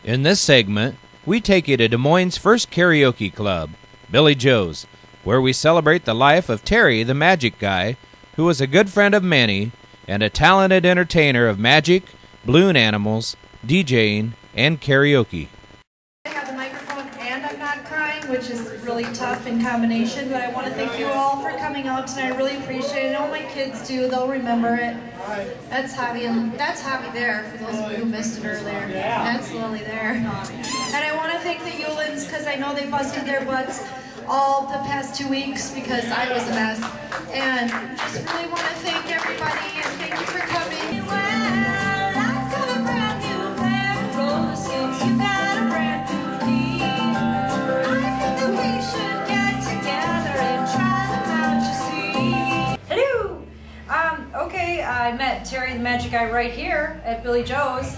In this segment, we take you to Des Moines' first karaoke club, Billy Joe's, where we celebrate the life of Terry the Magic Guy, who was a good friend of many and a talented entertainer of magic, balloon animals, DJing, and karaoke. I have a microphone and I'm not crying, which is really tough in combination, but I want to thank you all for coming out tonight. I really appreciate it. I know my kids do. They'll remember it. That's Javi, and that's Javi there, for those of you who missed it earlier. That's Lily there. And I want to thank the Yulins, because I know they busted their butts all the past 2 weeks, because I was a mess. And just really want to thank everybody, and thank you for coming. Well, I've got a brand new pair of roller skates. You got a brand new knee. I think that we should get together and try them out, you see. Hello! Okay, I met Terry the Magic Guy right here at Billy Joe's.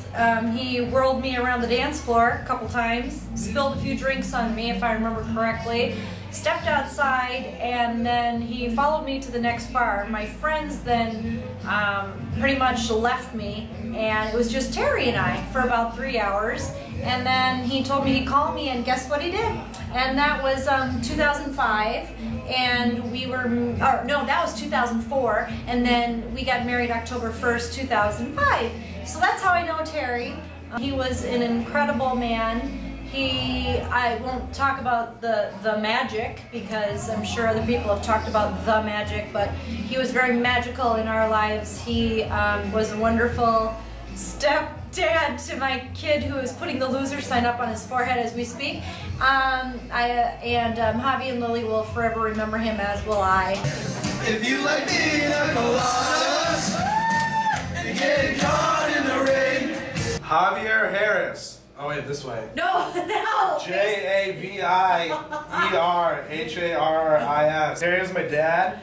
He whirled me around the dance floor a couple times, spilled a few drinks on me if I remember correctly, stepped outside, and then he followed me to the next bar. My friends then pretty much left me, and it was just Terry and I for about 3 hours. And then he told me he'd call me, and guess what he did? And that was 2005, and we were, or no, that was 2004, and then we got married October 1st, 2005. So that's how I know Terry. He was an incredible man. I won't talk about the magic, because I'm sure other people have talked about the magic, but he was very magical in our lives. He was a wonderful stepdad to my kid, who is putting the loser sign up on his forehead as we speak. Javi and Lily will forever remember him, as will I. If you like pina coladas and get caught in the rain. Javier Harris. Oh wait, this way. No, no! Javierharis. Terry was my dad.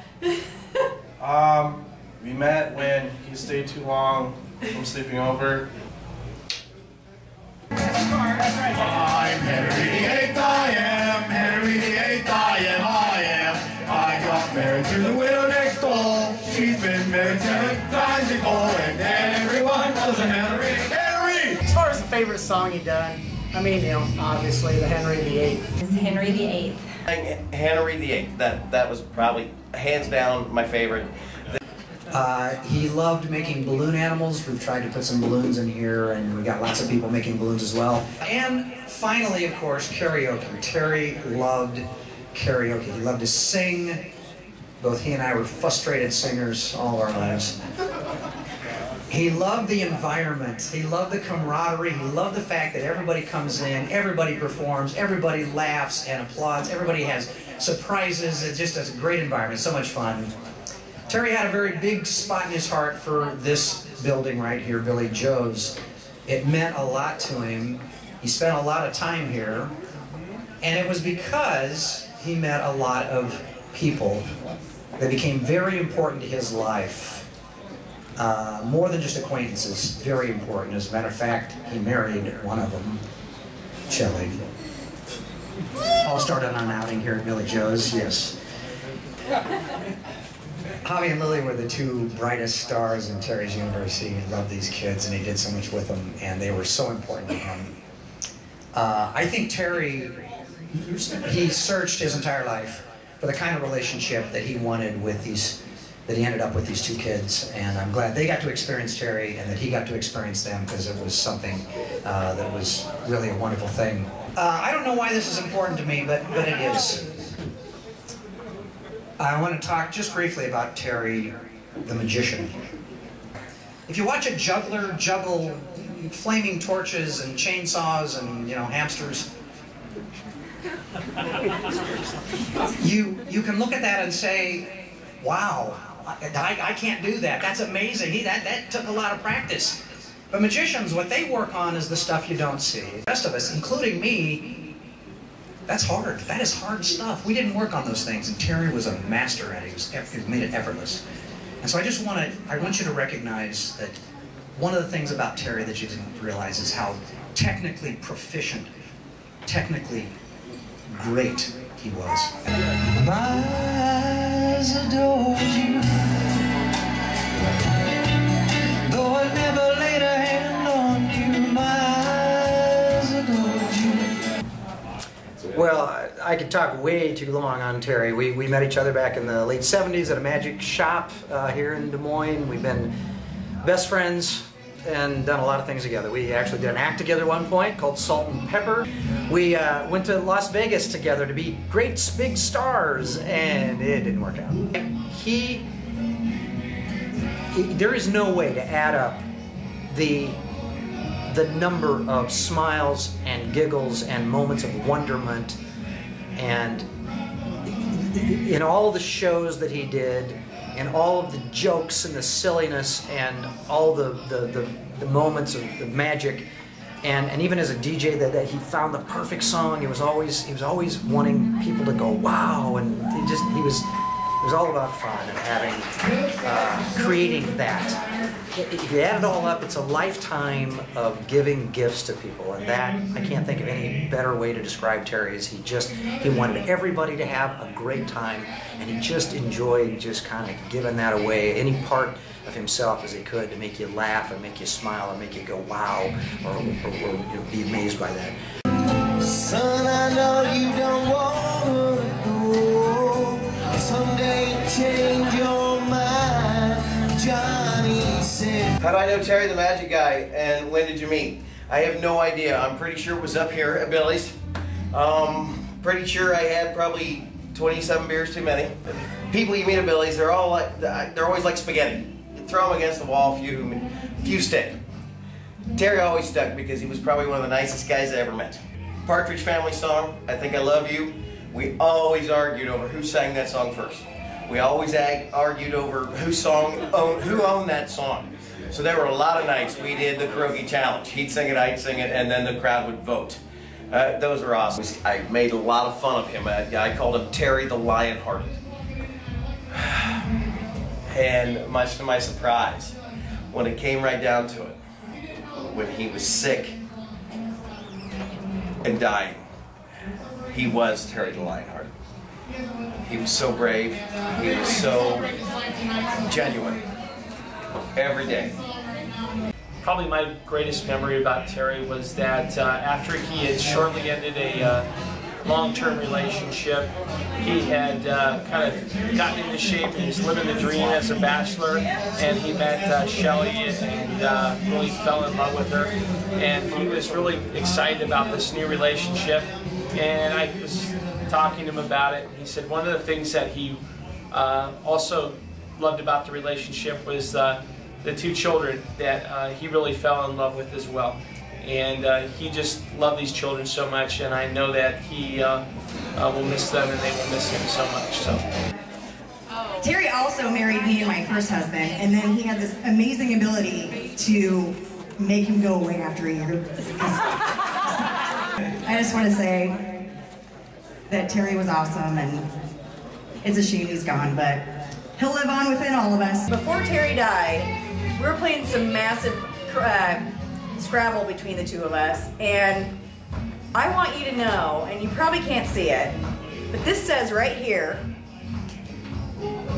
We met when he stayed too long from sleeping over. I'm Henry VIII, I am. Henry VIII, I am. I got married to the widow next door. She's been married 7 times before, and everyone knows a Henry. Henry! As far as the favorite song he done, I mean, you know, obviously the Henry VIII. It's Henry VIII. Henry VIII. That was probably hands down my favorite. He loved making balloon animals. We've tried to put some balloons in here, and we got lots of people making balloons as well. And finally, of course, karaoke. Terry loved karaoke. He loved to sing. Both he and I were frustrated singers all our lives. He loved the environment. He loved the camaraderie. He loved the fact that everybody comes in, everybody performs, everybody laughs and applauds, everybody has surprises. It's just a great environment, so much fun. Terry had a very big spot in his heart for this building right here, Billy Joe's. It meant a lot to him. He spent a lot of time here, and it was because he met a lot of people that became very important to his life. More than just acquaintances, very important. As a matter of fact, he married one of them, Shelley. All started on an outing here at Billy Joe's, yes. Javi and Lily were the 2 brightest stars in Terry's university. He loved these kids, and he did so much with them, and they were so important to him. I think Terry, he searched his entire life for the kind of relationship that he wanted with these, that he ended up with these 2 kids, and I'm glad they got to experience Terry and that he got to experience them, because it was something that was really a wonderful thing. I don't know why this is important to me, but it is. I want to talk just briefly about Terry the magician. If you watch a juggler juggle flaming torches and chainsaws and, you know, hamsters, you can look at that and say, wow, I can't do that. That's amazing. That took a lot of practice. But magicians, what they work on is the stuff you don't see. The rest of us, including me, that's hard. That is hard stuff. We didn't work on those things, and Terry was a master at it. He made it effortless. And so I want you to recognize that one of the things about Terry that you didn't realize is how technically proficient, technically great he was. My eyes adored you, though I never laid a hand on you. My eyes Well, I could talk way too long on Terry. We met each other back in the late 70s at a magic shop here in Des Moines. We've been best friends and done a lot of things together. We actually did an act together at one point called Salt and Pepper. We went to Las Vegas together to be great big stars, and it didn't work out. There is no way to add up the number of smiles and giggles and moments of wonderment, and in all the shows that he did, and all of the jokes and the silliness and all the moments of the magic, and even as a DJ that he found the perfect song. He was always wanting people to go wow, and it was all about fun and having creating that. If you add it all up, it's a lifetime of giving gifts to people, and that, I can't think of any better way to describe Terry. Is he wanted everybody to have a great time, and he just enjoyed just kind of giving that away, any part of himself as he could, to make you laugh and make you smile and make you go wow, or be amazed by that. Son, I know you don't want to go. Someday change your mind, Johnny said. How do I know Terry the Magic Guy, and when did you meet? I have no idea. I'm pretty sure it was up here at Billy's. Pretty sure I had probably 27 beers too many. People you meet at Billy's, they're always like spaghetti. You throw them against the wall, few stick. Terry always stuck because he was probably one of the nicest guys I ever met. Partridge Family song, I Think I Love You. We always argued over who sang that song first. We always argued over who owned that song. So there were a lot of nights we did the karaoke challenge. He'd sing it, I'd sing it, and then the crowd would vote. Those were awesome. I made a lot of fun of him. I called him Terry the Lionhearted. And much to my surprise, when it came right down to it, when he was sick and dying, he was Terry the Lionhearted. He was so brave. He was so genuine. Every day. Probably my greatest memory about Terry was that after he had shortly ended a long-term relationship, he had kind of gotten into shape and was living the dream as a bachelor, and he met Shelly and really fell in love with her, and he was really excited about this new relationship. And I was talking to him about it, and he said one of the things that he also loved about the relationship was the two children that he really fell in love with as well. And he just loved these children so much, and I know that he will miss them and they will miss him so much. So. Terry also married me and my first husband, and then he had this amazing ability to make him go away after a year. I just want to say that Terry was awesome, and it's a shame he's gone, but he'll live on within all of us. Before Terry died, we were playing some massive Scrabble between the two of us, and I want you to know, and you probably can't see it, but this says right here,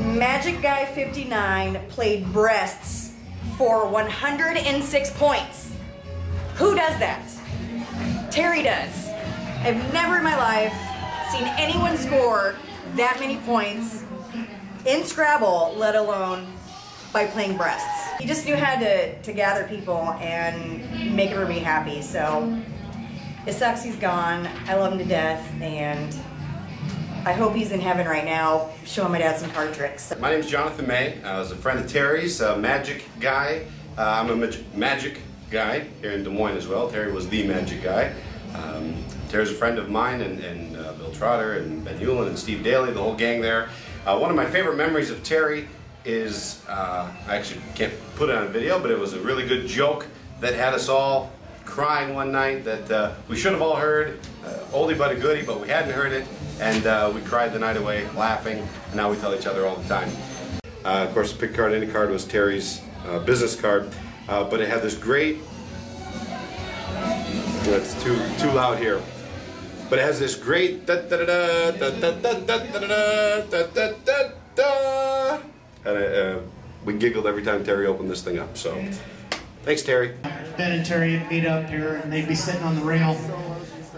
Magic Guy 59 played breasts for 106 points. Who does that? Terry does. I've never in my life seen anyone score that many points in Scrabble, let alone by playing breasts. He just knew how to gather people and make everybody happy, so it sucks he's gone. I love him to death, and I hope he's in heaven right now showing my dad some card tricks. My name's Jonathan May. I was a friend of Terry's, a magic guy. I'm a magic guy here in Des Moines as well. Terry was the magic guy. Terry's a friend of mine, and Bill Trotter and Ben Hewlin and Steve Daly, the whole gang there. One of my favorite memories of Terry is, I actually can't put it on video, but it was a really good joke that had us all crying one night that we should have all heard. Oldie but a goodie, but we hadn't heard it, and we cried the night away laughing, and now we tell each other all the time. Of course, the pick card, any card was Terry's business card, but it had this great, it's too loud here, but it has this great and we giggled every time Terry opened this thing up, so thanks, Terry. Ben and Terry would meet up here, and they'd be sitting on the rail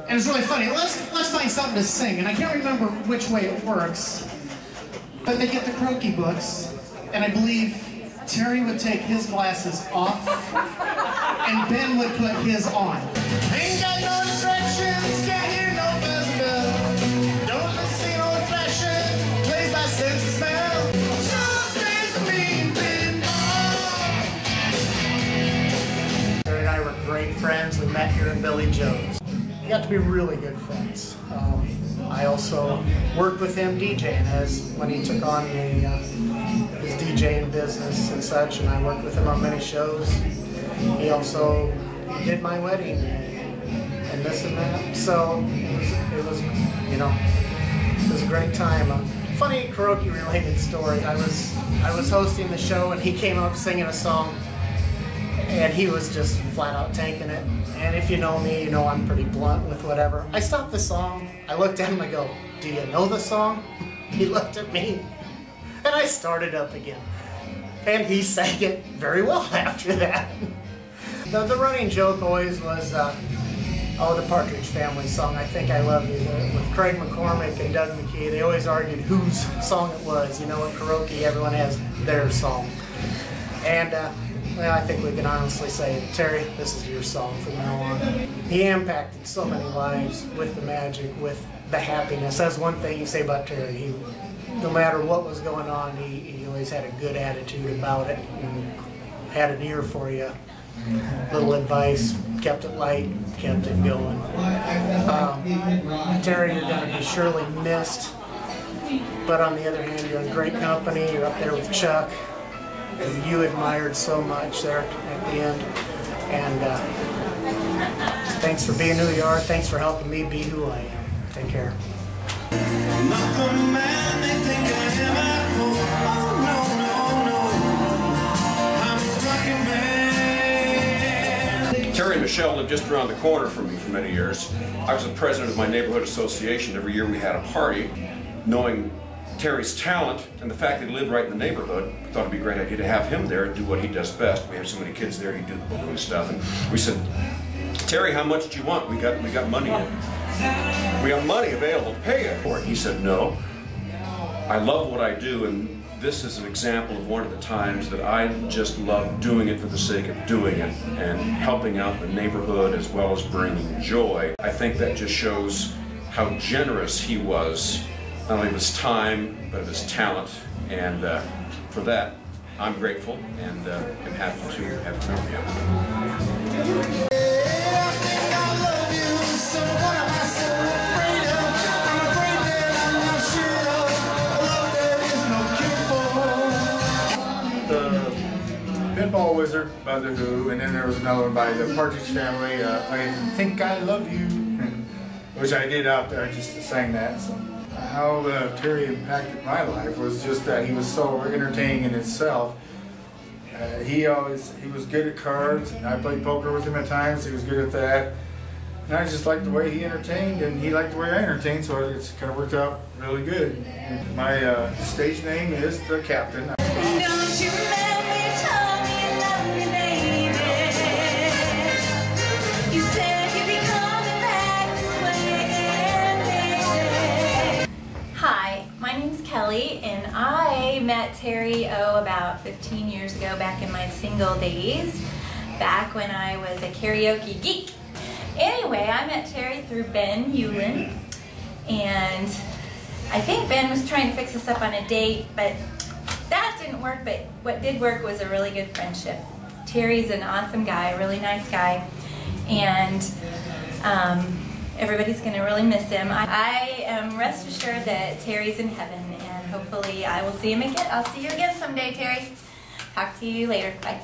And it's really funny. Let's find something to sing. And I can't remember which way it works. But they get the karaoke books, and I believe Terry would take his glasses off, and Ben would put his on. Ain't got no distractions, can't hear no bells and bells. Don't listen to old fashioned, plays by sense of smell. Terry and I were great friends. We met here in Billy Joe's. We got to be really good friends. I also worked with him DJing when he took on his DJing business and such, and I worked with him on many shows. He also did my wedding and this and that. So it was a great time. A funny karaoke related story. I was hosting the show and he came up singing a song, and he was just flat out tanking it. And if you know me, you know I'm pretty blunt with whatever. I stopped the song, I looked at him, I go, "Do you know the song?" He looked at me, and I started up again. And he sang it very well after that. The running joke always was, the Partridge Family song, "I Think I Love You," with Craig McCormick and Doug McKee. They always argued whose song it was. You know, in karaoke, everyone has their song. And well, I think we can honestly say, Terry, this is your song from now on. He impacted so many lives with the magic, with the happiness. That's one thing you say about Terry. No matter what was going on, he always had a good attitude about it and had an ear for you. Little advice, kept it light, kept it going. Terry, you're going to be surely missed, but on the other hand, you're in great company. You're up there with Chuck, and you admired so much there at the end. And thanks for being who you are. Thanks for helping me be who I am. Take care. Terry and Michelle lived just around the corner from me for many years. I was the president of my neighborhood association. Every year we had a party. Knowing Terry's talent and the fact that he lived right in the neighborhood, I thought it'd be a great idea to have him there and do what he does best. We have so many kids there, he'd do the balloon stuff. And we said, "Terry, how much do you want? We got money in. We got money available to pay you for it." He said, "No, I love what I do, and this is an example of one of the times that I just love doing it for the sake of doing it and helping out the neighborhood as well as bringing joy." I think that just shows how generous he was, not only of his time, but of his talent. And for that, I'm grateful and am happy to have known him. Pinball Wizard by The Who, and then there was another one by the Partridge Family, I Think I Love You, which I did out there, I just sang that. So how Terry impacted my life was just that he was so entertaining in itself. He was good at cards, and I played poker with him at times, he was good at that. And I just liked the way he entertained, and he liked the way I entertained, so it's kind of worked out really good. My stage name is The Captain. And I met Terry, about 15 years ago, back in my single days, back when I was a karaoke geek. Anyway, I met Terry through Ben Hewlin, and I think Ben was trying to fix us up on a date, but that didn't work. But what did work was a really good friendship. Terry's an awesome guy, a really nice guy, and everybody's going to really miss him. I am rest assured that Terry's in heaven, and hopefully I will see him again. I'll see you again someday, Terry. Talk to you later. Bye.